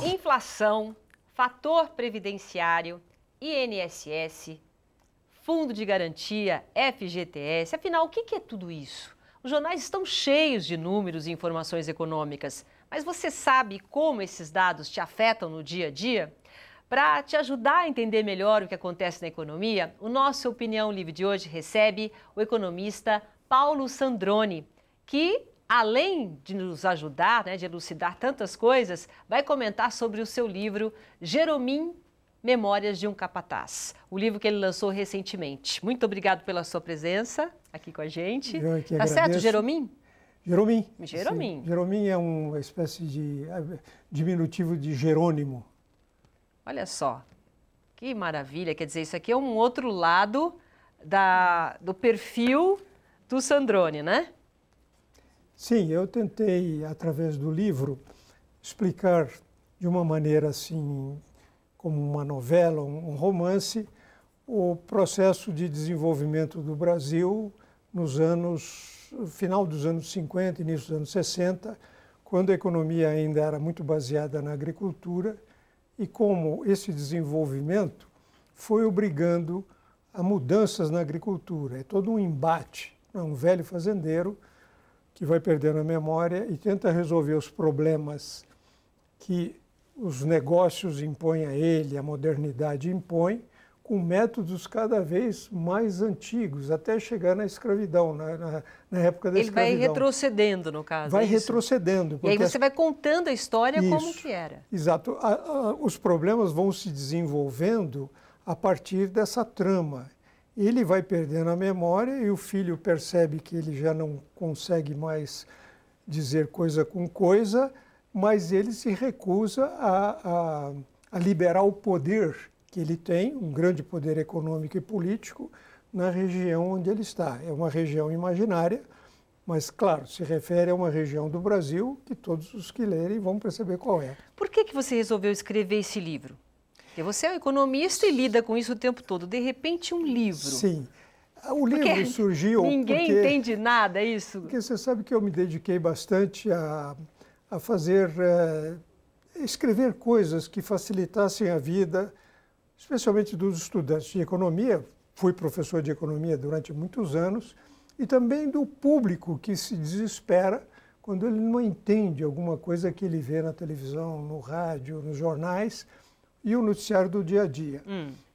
Inflação, fator previdenciário, INSS, Fundo de Garantia, FGTS. Afinal, o que é tudo isso? Os jornais estão cheios de números e informações econômicas, mas você sabe como esses dados te afetam no dia a dia? Para te ajudar a entender melhor o que acontece na economia, o nosso Opinião Livre de hoje recebe o economista Paulo Sandroni, que, além de nos ajudar, de elucidar tantas coisas, vai comentar sobre o seu livro Jeromim, Memórias de um Capataz, o livro que ele lançou recentemente. Muito obrigado pela sua presença aqui com a gente. Eu que tá agradeço. Certo, Jeromim? Jeromim. Jeromim. Sim. Jeromim é uma espécie de diminutivo de Jerônimo. Olha só, que maravilha. Quer dizer, isso aqui é um outro lado do perfil do Sandroni, né? Sim, eu tentei, através do livro, explicar de uma maneira assim, como uma novela, um romance, o processo de desenvolvimento do Brasil no final dos anos 50, início dos anos 60, quando a economia ainda era muito baseada na agricultura, e como esse desenvolvimento foi obrigando a mudanças na agricultura. É todo um embate, um velho fazendeiro que vai perdendo a memória e tenta resolver os problemas que os negócios impõem a ele, a modernidade impõe, com métodos cada vez mais antigos, até chegar na escravidão, na época da escravidão. Ele vai retrocedendo, no caso. Vai retrocedendo. E aí você vai contando a história isso, como que era. Exato. Os problemas vão se desenvolvendo a partir dessa trama. Ele vai perdendo a memória e o filho percebe que ele já não consegue mais dizer coisa com coisa, mas ele se recusa a liberar o poder que ele tem, um grande poder econômico e político, na região onde ele está. É uma região imaginária, mas, claro, se refere a uma região do Brasil que todos os que lerem vão perceber qual é. Por que você resolveu escrever esse livro? Porque você é um economista e lida com isso o tempo todo. De repente, um livro. Sim. O livro surgiu ninguém entende nada, é isso? Porque você sabe que eu me dediquei bastante a fazer, escrever coisas que facilitassem a vida, especialmente dos estudantes de economia. Fui professor de economia durante muitos anos, e também do público que se desespera quando ele não entende alguma coisa que ele vê na televisão, no rádio, nos jornais e o noticiário do dia a dia.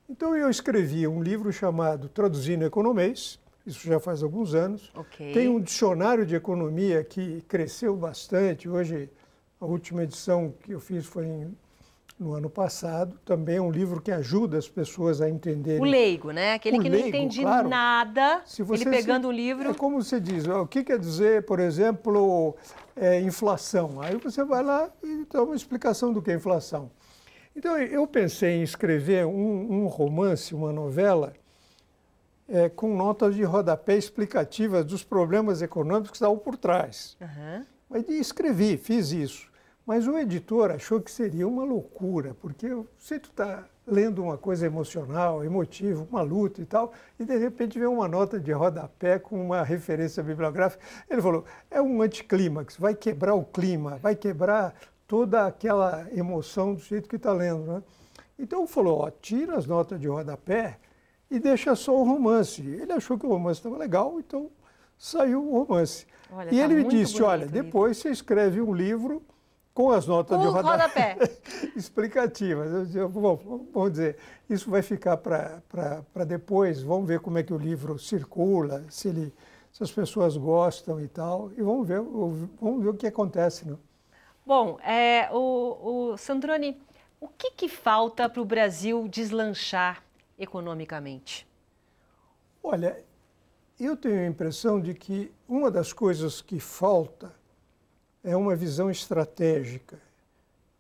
Então eu escrevi um livro chamado Traduzindo Economês, isso já faz alguns anos. Okay. Tem um dicionário de economia que cresceu bastante. Hoje, a última edição que eu fiz foi no ano passado. Também é um livro que ajuda as pessoas a entenderem. O leigo, né? Aquele que não entende claro, nada, ele pegando um livro... É como você diz, o que quer dizer, por exemplo, inflação? Aí você vai lá e dá uma explicação do que é inflação. Então, eu pensei em escrever um romance, uma novela, com notas de rodapé explicativas dos problemas econômicos que estavam por trás. Mas escrevi, fiz isso. Mas o editor achou que seria uma loucura, porque se tu está lendo uma coisa emocional, emotiva, uma luta e tal, e de repente vem uma nota de rodapé com uma referência bibliográfica, ele falou, é um anticlímax, vai quebrar o clima, vai quebrar toda aquela emoção do jeito que está lendo, né? Então falou, tira as notas de rodapé e deixa só o romance. Ele achou que o romance estava legal, então saiu o romance. Olha, e ele me disse, bonito, olha, depois você escreve um livro com as notas de rodapé explicativas. Bom, vamos dizer, isso vai ficar para depois, vamos ver como é que o livro circula, se as pessoas gostam e tal, e vamos ver o que acontece, né? Bom, o Sandroni, o que falta para o Brasil deslanchar economicamente? Olha, eu tenho a impressão de que uma das coisas que falta é uma visão estratégica,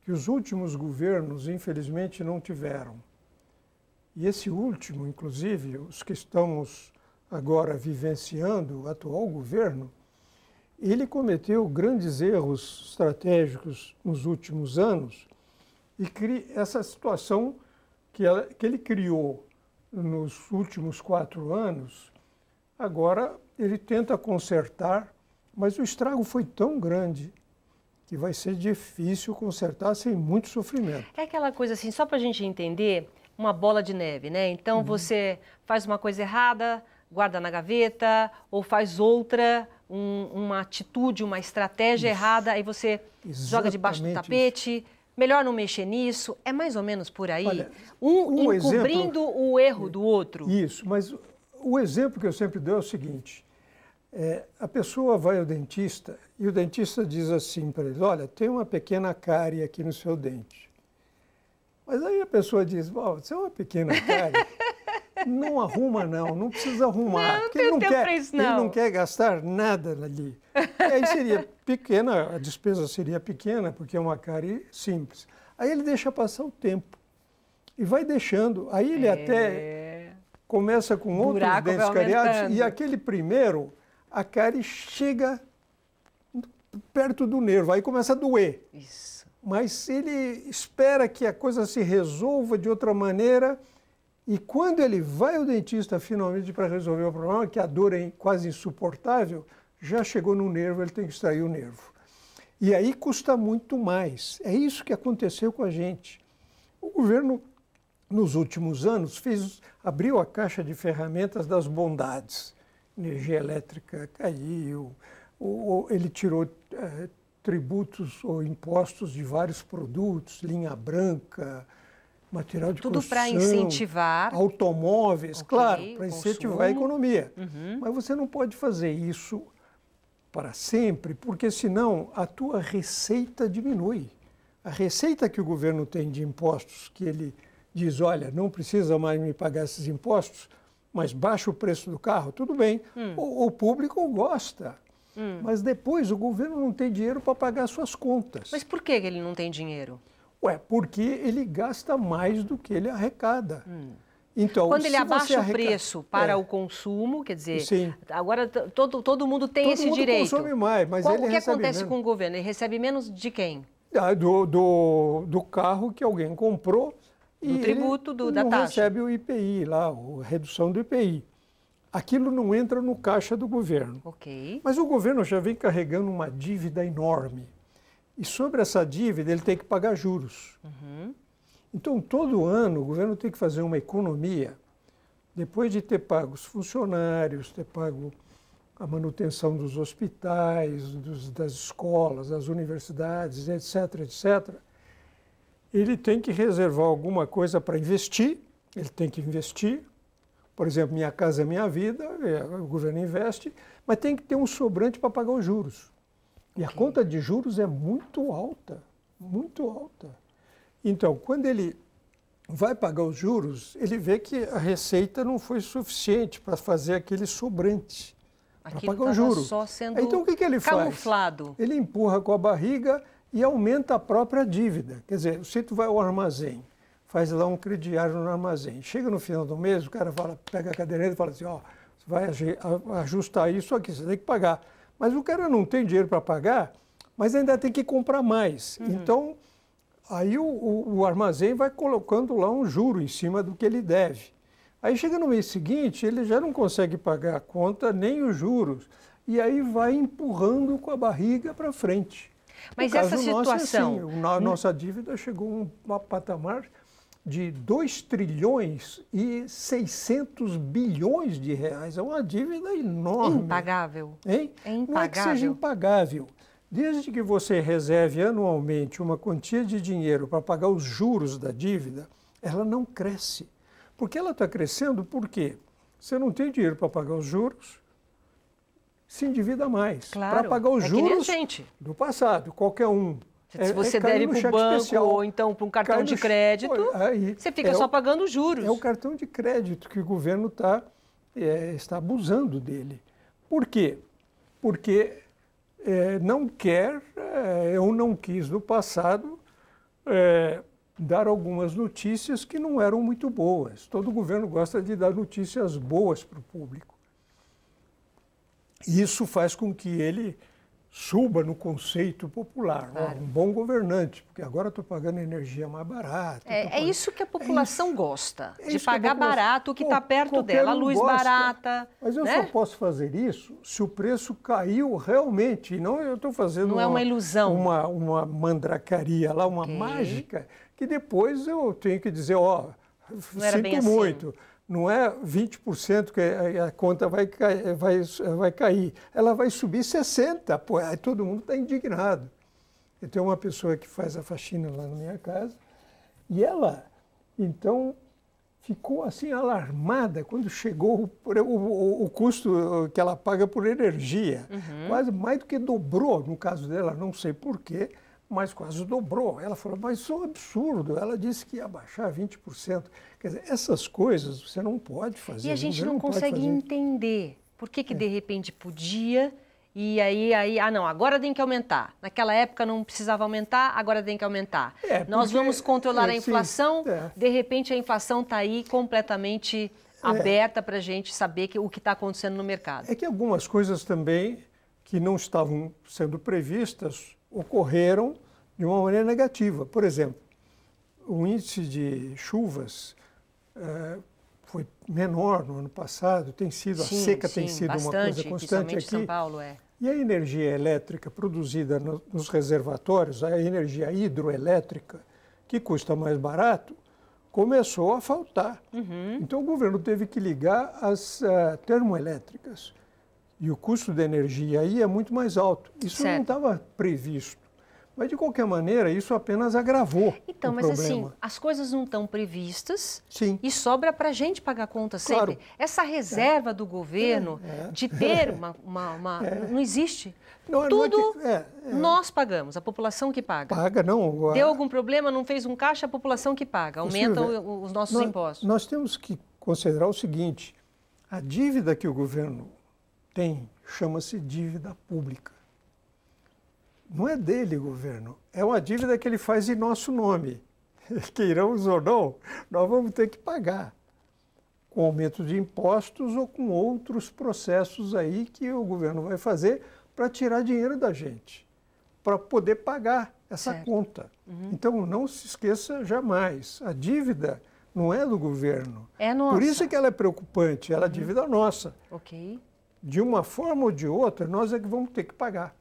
que os últimos governos, infelizmente, não tiveram. E esse último, inclusive, os que estamos agora vivenciando, o atual governo, ele cometeu grandes erros estratégicos nos últimos anos e essa situação que ele criou nos últimos 4 anos, agora ele tenta consertar Mas o estrago foi tão grande que vai ser difícil consertar sem muito sofrimento. É aquela coisa assim, só para a gente entender, uma bola de neve, né? Então você faz uma coisa errada, guarda na gaveta, ou faz outra, uma atitude, uma estratégia errada, aí você joga debaixo do tapete. Melhor não mexer nisso. É mais ou menos por aí. Olha, encobrindo o erro do outro. Isso, mas o exemplo que eu sempre dou é o seguinte. A pessoa vai ao dentista e o dentista diz assim para ele, olha, tem uma pequena cárie aqui no seu dente. Mas aí a pessoa diz, isso é uma pequena cárie, não arruma não precisa arrumar. Não tem tempo para isso, não. Ele não quer gastar nada ali. E aí seria pequena, a despesa seria pequena, porque é uma cárie simples. Aí ele deixa passar o tempo e vai deixando. Aí ele até começa com outros dentes cariados e aquele primeiro, a cárie chega perto do nervo, aí começa a doer. Isso. Mas ele espera que a coisa se resolva de outra maneira e quando ele vai ao dentista finalmente para resolver o problema, que a dor é quase insuportável, já chegou no nervo, ele tem que extrair o nervo. E aí custa muito mais. É isso que aconteceu com a gente. O governo, nos últimos anos, abriu a caixa de ferramentas das bondades. Energia elétrica caiu, ele tirou tributos ou impostos de vários produtos, linha branca, material de tudo construção. Tudo para incentivar. Automóveis, claro, para incentivar a economia. Mas você não pode fazer isso para sempre, porque senão a tua receita diminui. A receita que o governo tem de impostos, que ele diz, olha, não precisa mais me pagar esses impostos, mas baixa o preço do carro, tudo bem. O público gosta. Mas depois o governo não tem dinheiro para pagar suas contas. Mas por que ele não tem dinheiro? Porque ele gasta mais do que ele arrecada. Então, quando ele abaixa o preço para o consumo, quer dizer, agora todo mundo tem esse direito. Todo mundo consome mais, mas ele recebe menos. O que acontece com o governo? Ele recebe menos de quem? Do carro que alguém comprou. Do tributo, da não taxa. Recebe o IPI lá, a redução do IPI. Aquilo não entra no caixa do governo. Ok. Mas o governo já vem carregando uma dívida enorme. E sobre essa dívida ele tem que pagar juros. Então, todo ano o governo tem que fazer uma economia, depois de ter pago os funcionários, ter pago a manutenção dos hospitais, das escolas, das universidades, etc., etc., ele tem que reservar alguma coisa para investir, ele tem que investir. Por exemplo, Minha Casa Minha Vida, o governo investe, mas tem que ter um sobrante para pagar os juros. E a conta de juros é muito alta, muito alta. Então, quando ele vai pagar os juros, ele vê que a receita não foi suficiente para fazer aquele sobrante, para pagar os juros. Só sendo então, o que ele camuflado. faz? Ele empurra com a barriga e aumenta a própria dívida. Quer dizer, se tu vai ao armazém, faz lá um crediário no armazém, chega no final do mês, o cara pega a caderneta e fala assim, você vai ajustar isso aqui, você tem que pagar. Mas o cara não tem dinheiro para pagar, mas ainda tem que comprar mais. Então, aí o armazém vai colocando lá um juro em cima do que ele deve. Aí chega no mês seguinte, ele já não consegue pagar a conta nem os juros. E aí vai empurrando com a barriga para frente. Mas essa situação... A nossa dívida chegou a um patamar de 2 trilhões e 600 bilhões de reais. É uma dívida enorme. Impagável. Hein? É impagável. Não é que seja impagável. Desde que você reserve anualmente uma quantia de dinheiro para pagar os juros da dívida, ela não cresce. Porque ela está crescendo por quê? Você não tem dinheiro para pagar os juros, se endivida mais. Claro, para pagar os juros do passado, qualquer um. Se você deve para o banco especial, ou então para um cartão de crédito, você fica só pagando os juros. É o cartão de crédito que o governo está abusando dele. Por quê? Porque não quer, ou não quis no passado, dar algumas notícias que não eram muito boas. Todo governo gosta de dar notícias boas para o público. Isso faz com que ele suba no conceito popular. Claro. Um bom governante, porque agora estou pagando energia mais barata. É isso que a população gosta, de isso que a pagar população- barato o que está perto qualquer dela, a um luz gosta. barata. Mas eu né? só posso fazer isso se o preço caiu realmente. Não eu estou fazendo Não é uma ilusão. Uma mandracaria lá, uma Ok. mágica, que depois eu tenho que dizer, ó, Não era bem sinto assim. muito. Não é 20% que a conta vai cair. Ela vai subir 60%. Pô, aí todo mundo está indignado. Eu tenho uma pessoa que faz a faxina lá na minha casa e ela, então, ficou assim alarmada quando chegou o custo que ela paga por energia. Quase mais do que dobrou, no caso dela, não sei porquê, mas quase dobrou. Ela falou, mas isso é um absurdo. Ela disse que ia baixar 20%. Quer dizer, essas coisas você não pode fazer. E a gente o não governo pode consegue fazer. entender por que de repente podia e aí, não, agora tem que aumentar. Naquela época não precisava aumentar, agora tem que aumentar. Nós porque- vamos controlar a sim, inflação, é. de repente a inflação está aí completamente aberta para a gente saber o que está acontecendo no mercado. É que algumas coisas também que não estavam sendo previstas ocorreram de uma maneira negativa. Por exemplo, o índice de chuvas foi menor no ano passado, tem sido, a seca tem sido uma coisa constante principalmente aqui. São Paulo, E a energia elétrica produzida nos reservatórios, a energia hidroelétrica, que custa mais barato, começou a faltar. Então o governo teve que ligar as termoelétricas. E o custo da energia aí é muito mais alto. Isso não Certo. estava previsto. Mas, de qualquer maneira, isso apenas agravou Então, o mas problema. assim, as coisas não estão previstas Sim. e sobra para a gente pagar a conta sempre. Claro. Essa reserva do governo de ter não existe. Não é Tudo que- nós pagamos, a população que paga. Paga, não. Deu algum problema, não fez um caixa, a população que paga. Aumenta Silvia, os nossos impostos. Nós temos que considerar o seguinte, a dívida que o governo tem chama-se dívida pública. Não é dele, governo, é uma dívida que ele faz em nosso nome. Queiramos ou não, nós vamos ter que pagar, com aumento de impostos ou com outros processos aí que o governo vai fazer para tirar dinheiro da gente, para poder pagar essa Certo. conta. Então, não se esqueça jamais, a dívida não é do governo. É nossa. Por isso que ela é preocupante, ela é dívida nossa. Ok. De uma forma ou de outra, nós é que vamos ter que pagar.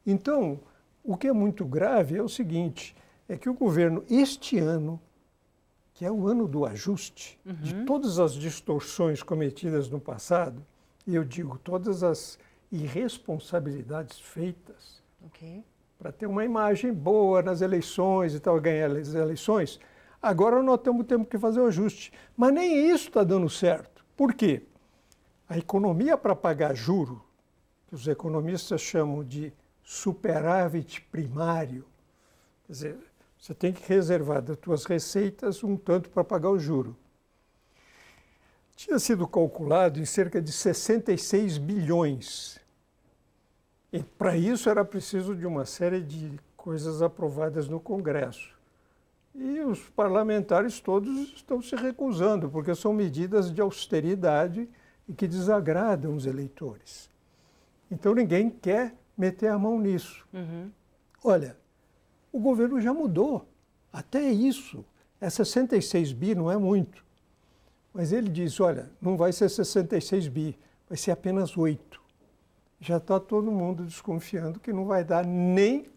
Então, o que é muito grave é o seguinte, é que o governo, este ano, que é o ano do ajuste, de todas as distorções cometidas no passado, e eu digo todas as irresponsabilidades feitas, Ok. para ter uma imagem boa nas eleições e tal, ganhar as eleições, agora nós temos que fazer o ajuste. Mas nem isso está dando certo. Por quê? A economia para pagar juro, que os economistas chamam de superávit primário, quer dizer, você tem que reservar das suas receitas um tanto para pagar o juro. Tinha sido calculado em cerca de 66 bilhões. E para isso era preciso de uma série de coisas aprovadas no Congresso. E os parlamentares todos estão se recusando, porque são medidas de austeridade e que desagradam os eleitores. Então ninguém quer meter a mão nisso. Olha, o governo já mudou. Até isso. É 66 bi, não é muito. Mas ele diz, olha, não vai ser 66 bi, vai ser apenas 8. Já está todo mundo desconfiando que não vai dar nem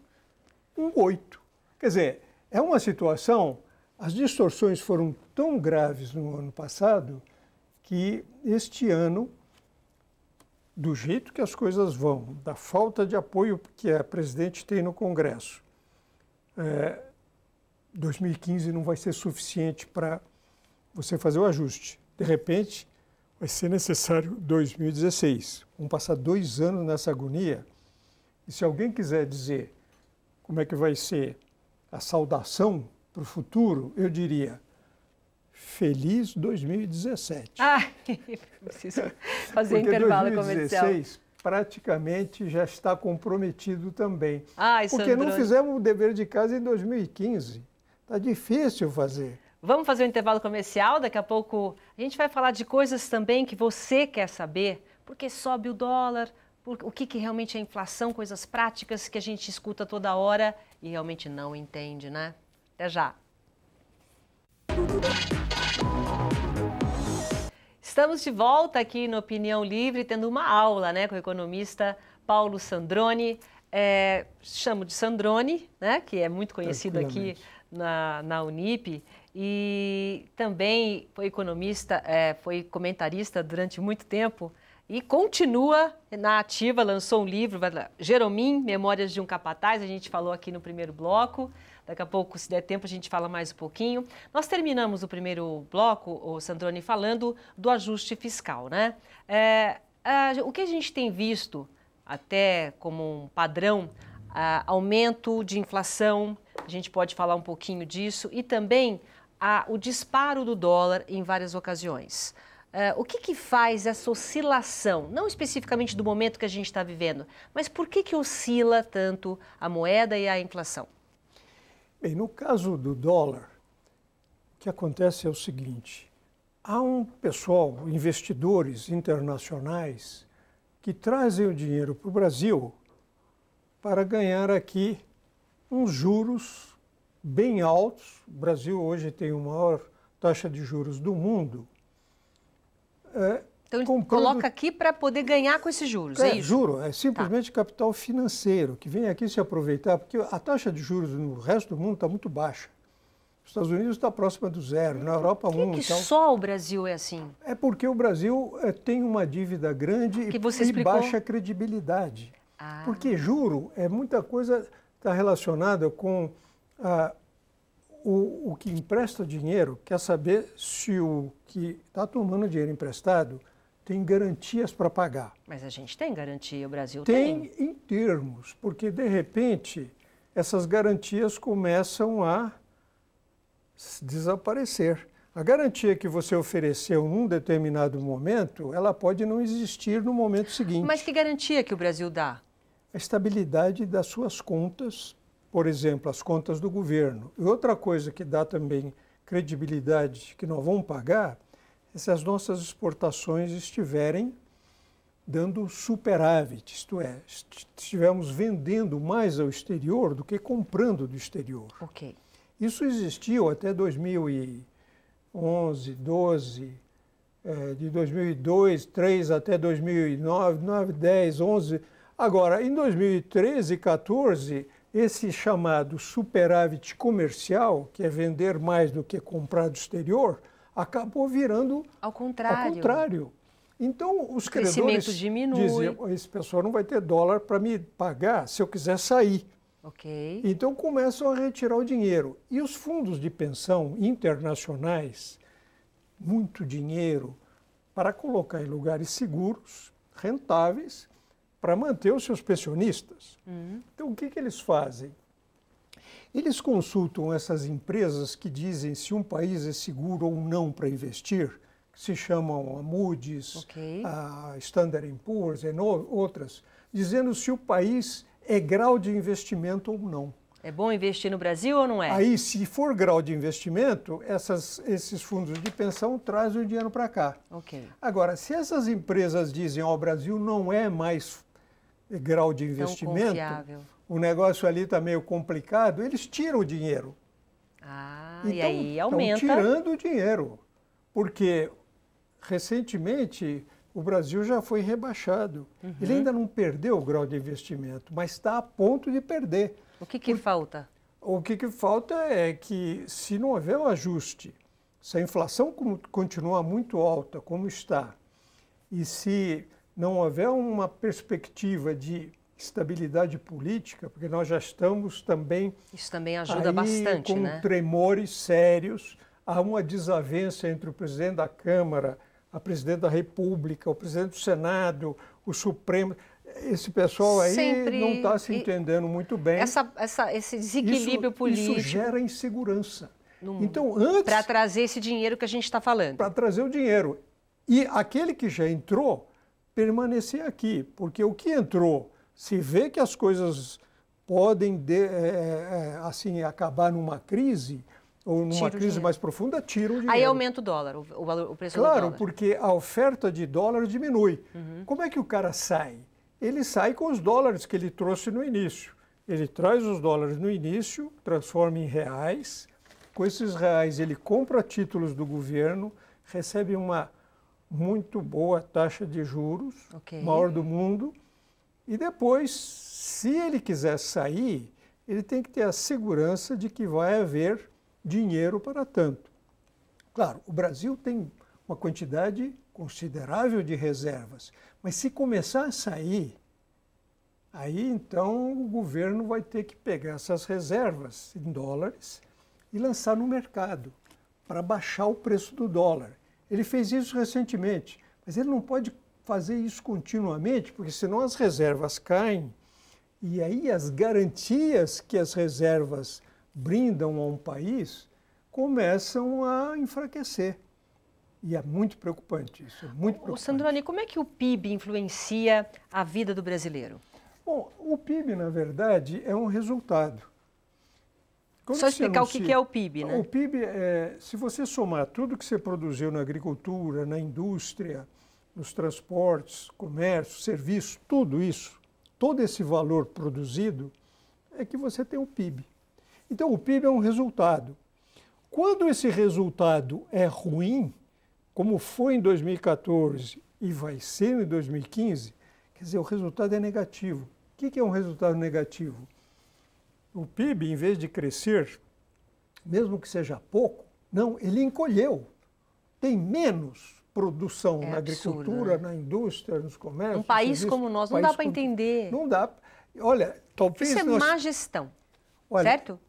um 8. Quer dizer, é uma situação, as distorções foram tão graves no ano passado que este ano, do jeito que as coisas vão, da falta de apoio que a presidente tem no Congresso, 2015 não vai ser suficiente para você fazer o ajuste. De repente, vai ser necessário 2016. Vamos passar 2 anos nessa agonia. E se alguém quiser dizer como é que vai ser a saudação para o futuro, eu diria, feliz 2017. Preciso fazer Porque intervalo 2016 comercial. praticamente já está comprometido também. Ai, Porque não Sandrone. fizemos o dever de casa em 2015. Está difícil fazer. Vamos fazer um intervalo comercial, daqui a pouco a gente vai falar de coisas também que você quer saber, porque sobe o dólar, o que realmente é inflação, coisas práticas que a gente escuta toda hora e realmente não entende, né? Até já! Estamos de volta aqui no Opinião Livre, tendo uma aula, né, com o economista Paulo Sandrone. Chamo de Sandrone, né, que é muito conhecido aqui na Unip, e também foi economista, foi comentarista durante muito tempo e continua na ativa, lançou um livro, Jeromim, Memórias de um Capataz, a gente falou aqui no primeiro bloco. Daqui a pouco, se der tempo, a gente fala mais um pouquinho. Nós terminamos o primeiro bloco, o Sandrone, falando do ajuste fiscal, né? O que a gente tem visto, até como um padrão, aumento de inflação, a gente pode falar um pouquinho disso, e também o disparo do dólar em várias ocasiões. O que faz essa oscilação, não especificamente do momento que a gente está vivendo, mas por que oscila tanto a moeda e a inflação? Bem, no caso do dólar, o que acontece é o seguinte: há um pessoal, investidores internacionais, que trazem o dinheiro para o Brasil para ganhar aqui uns juros bem altos. O Brasil hoje tem a maior taxa de juros do mundo. Então, ele coloca aqui para poder ganhar com esses juros, é isso? Juro, é simplesmente capital financeiro, que vem aqui se aproveitar, porque a taxa de juros no resto do mundo está muito baixa. Os Estados Unidos está próxima do zero, na Europa 1. Por que só o Brasil é assim? É porque o Brasil tem uma dívida grande e baixa credibilidade. Porque juro é muita coisa, está relacionada com o que empresta dinheiro, quer saber se o que está tomando dinheiro emprestado tem garantias para pagar. Mas a gente tem garantia, o Brasil tem. Tem em termos, porque de repente essas garantias começam a desaparecer. A garantia que você ofereceu num determinado momento, ela pode não existir no momento seguinte. Mas que garantia que o Brasil dá? A estabilidade das suas contas, por exemplo, as contas do governo. E outra coisa que dá também credibilidade que nós vamos pagar, se as nossas exportações estiverem dando superávit, isto é, estivermos vendendo mais ao exterior do que comprando do exterior. Ok. Isso existiu até 2011, 12, de 2002, 2003 até 2009, 9, 10, 11. Agora, em 2013 e 2014, esse chamado superávit comercial, que é vender mais do que comprar do exterior, acabou virando ao contrário. Então, os credores dizem, esse pessoal não vai ter dólar para me pagar se eu quiser sair. Okay. Então, começam a retirar o dinheiro. E os fundos de pensão internacionais, muito dinheiro para colocar em lugares seguros, rentáveis, para manter os seus pensionistas. Então, o que eles fazem? Eles consultam essas empresas que dizem se um país é seguro ou não para investir, que se chamam a Moody's, a Standard & Poor's e outras, dizendo se o país é grau de investimento ou não. É bom investir no Brasil ou não é? Aí, se for grau de investimento, esses fundos de pensão trazem o dinheiro para cá. Agora, se essas empresas dizem, o Brasil não é mais grau de investimento, o negócio ali está meio complicado, eles tiram o dinheiro. Então, e aí aumenta. Estão tirando o dinheiro, porque recentemente o Brasil já foi rebaixado. Ele ainda não perdeu o grau de investimento, mas está a ponto de perder. O que falta? O que falta é que, se não houver o ajuste, se a inflação continuar muito alta, como está, e se não houver uma perspectiva de estabilidade política, porque nós já estamos também... Isso também ajuda bastante, com né? tremores sérios, há uma desavença entre o presidente da Câmara, a presidente da República, o presidente do Senado, o Supremo. Esse pessoal aí não está se entendendo muito bem. Esse desequilíbrio político. Isso gera insegurança. Então, antes... Para trazer esse dinheiro que a gente está falando. Para trazer o dinheiro. E aquele que já entrou, permanecer aqui. Porque o que entrou, se vê que as coisas podem assim, acabar numa crise, ou numa crise mais profunda, tira o dinheiro. Aí aumenta o dólar, o preço do dólar. Claro, porque a oferta de dólar diminui. Como é que o cara sai? ele sai com os dólares que ele trouxe no início. Ele traz os dólares no início, transforma em reais. Com esses reais ele compra títulos do governo, recebe uma muito boa taxa de juros, maior do mundo. E depois, se ele quiser sair, ele tem que ter a segurança de que vai haver dinheiro para tanto. Claro, o Brasil tem uma quantidade considerável de reservas, mas se começar a sair, aí então o governo vai ter que pegar essas reservas em dólares e lançar no mercado para baixar o preço do dólar. Ele fez isso recentemente, mas ele não pode fazer isso continuamente, porque senão as reservas caem e aí as garantias que as reservas brindam a um país começam a enfraquecer. E é muito preocupante isso, é muito preocupante. Sandrone, como é que o PIB influencia a vida do brasileiro? Bom, o PIB, na verdade, é um resultado. Só explicar o que é o PIB, né? O PIB, se você somar tudo que você produziu na agricultura, na indústria, nos transportes, comércio, serviço, tudo isso, todo esse valor produzido, é que você tem o PIB. Então, o PIB é um resultado. Quando esse resultado é ruim, como foi em 2014 e vai ser em 2015, quer dizer, o resultado é negativo. O que é um resultado negativo? O PIB, em vez de crescer, mesmo que seja pouco, não, ele encolheu. Tem menos produção na agricultura, na indústria, nos comércios. Um país como nós, não dá para entender. Não dá. Olha, talvez isso é má gestão, olha, certo?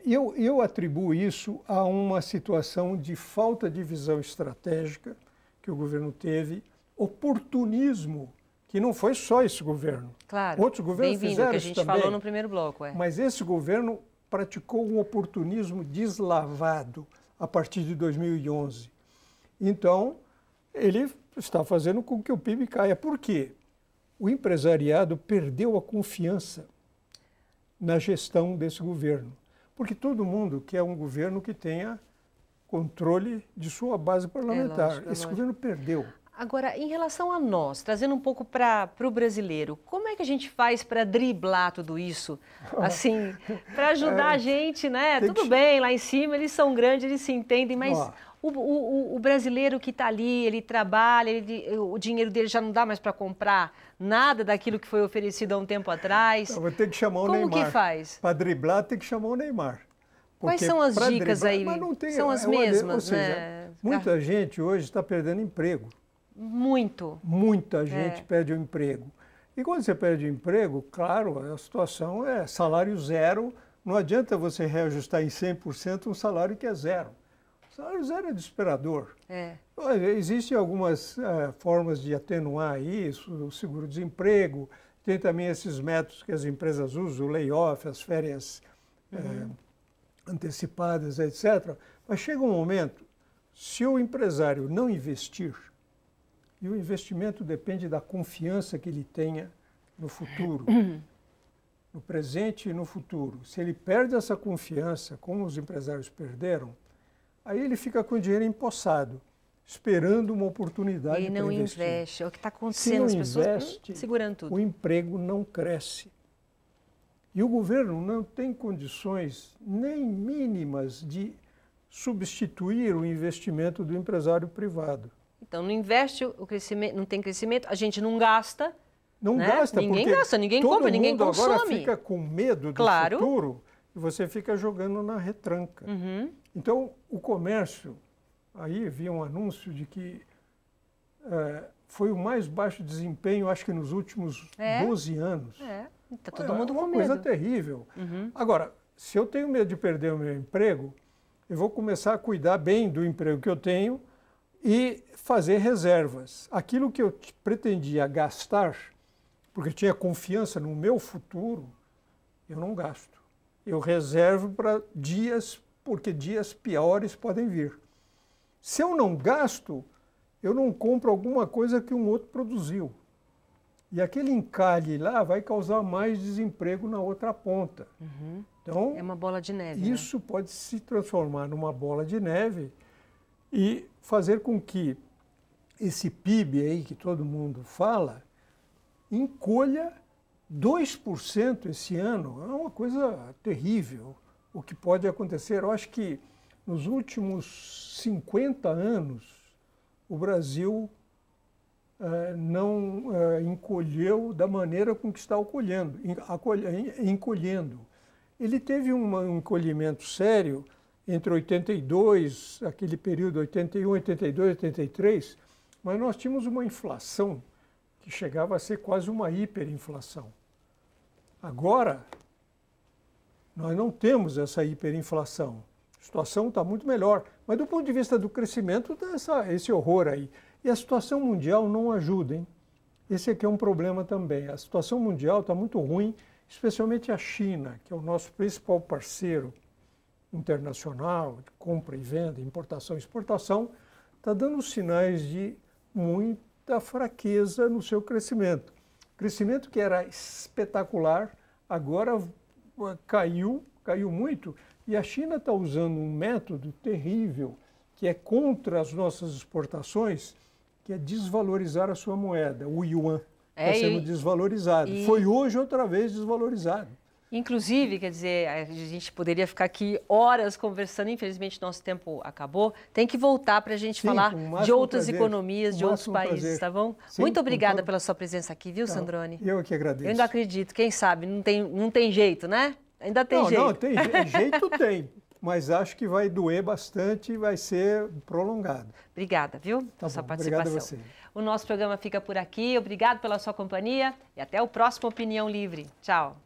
Eu atribuo isso a uma situação de falta de visão estratégica que o governo teve, oportunismo, que não foi só esse governo. Claro, outros governos fizeram que a isso gente também, falou no primeiro bloco. Mas esse governo praticou um oportunismo deslavado a partir de 2011. Então, ele está fazendo com que o PIB caia. Por quê? O empresariado perdeu a confiança na gestão desse governo. Porque todo mundo quer um governo que tenha controle de sua base parlamentar. Esse governo perdeu. Agora, em relação a nós, trazendo um pouco para o brasileiro, como é que a gente faz para driblar tudo isso? Assim, para ajudar a gente, né? Tudo bem, lá em cima eles são grandes, eles se entendem, mas o brasileiro que está ali, ele trabalha, o dinheiro dele já não dá mais para comprar nada daquilo que foi oferecido há um tempo atrás. Vou ter que chamar o Neymar. Como que faz? Para driblar, tem que chamar o Neymar. Quais são as dicas aí? São as mesmas, ou seja, né? Muita gente hoje está perdendo emprego. Muito. Muita gente perde o emprego. E quando você perde o emprego, claro, a situação é salário zero. Não adianta você reajustar em 100% um salário que é zero. O salário zero é desesperador. Existem algumas formas de atenuar isso, o seguro-desemprego, tem também esses métodos que as empresas usam, o layoff, as férias antecipadas, etc. Mas chega um momento, se o empresário não investir, e o investimento depende da confiança que ele tenha no futuro, no presente e no futuro. Se ele perde essa confiança, como os empresários perderam, aí ele fica com o dinheiro empossado, esperando uma oportunidade para investir. E não investe, é o que está acontecendo, as pessoas segurando tudo. O emprego não cresce. E o governo não tem condições nem mínimas de substituir o investimento do empresário privado. Então, não investe, o crescimento, não tem crescimento, a gente não gasta. Não gasta, ninguém gasta, ninguém compra, ninguém consome. Agora fica com medo do futuro e você fica jogando na retranca. Então, o comércio, aí vi um anúncio de que foi o mais baixo desempenho, acho que nos últimos 12 anos. Está todo mundo com medo. É uma coisa terrível. Agora, se eu tenho medo de perder o meu emprego, eu vou começar a cuidar bem do emprego que eu tenho e fazer reservas. Aquilo que eu pretendia gastar, porque eu tinha confiança no meu futuro, eu não gasto. Eu reservo para dias, porque dias piores podem vir. Se eu não gasto, eu não compro alguma coisa que um outro produziu. E aquele encalhe lá vai causar mais desemprego na outra ponta. Então, é uma bola de neve. Isso pode se transformar numa bola de neve e fazer com que esse PIB aí que todo mundo fala encolha 2% esse ano. É uma coisa terrível o que pode acontecer. Eu acho que nos últimos 50 anos o Brasil não encolheu da maneira com que está encolhendo. Ele teve um encolhimento sério entre 82, aquele período 81, 82, 83, mas nós tínhamos uma inflação que chegava a ser quase uma hiperinflação. Agora, nós não temos essa hiperinflação. A situação está muito melhor, mas do ponto de vista do crescimento, está esse horror aí. E a situação mundial não ajuda, hein? Esse aqui é um problema também. A situação mundial está muito ruim, especialmente a China, que é o nosso principal parceiro internacional de compra e venda, importação e exportação, está dando sinais de muita fraqueza no seu crescimento. Crescimento que era espetacular, agora caiu muito, e a China está usando um método terrível, que é contra as nossas exportações, que é desvalorizar a sua moeda, o yuan. Está sendo desvalorizado. Foi hoje outra vez desvalorizado. Inclusive, quer dizer, a gente poderia ficar aqui horas conversando, infelizmente nosso tempo acabou. Tem que voltar para a gente falar de outras economias, de outros países, tá bom? Sim, muito obrigada pela sua presença aqui, viu, Sandrone? Eu que agradeço. Eu ainda acredito, quem sabe, não tem jeito, né? Ainda tem jeito. Não, tem jeito tem, mas acho que vai doer bastante e vai ser prolongado. Obrigada, viu, pela sua participação. Obrigado a você. O nosso programa fica por aqui. Obrigado pela sua companhia e até o próximo Opinião Livre. Tchau.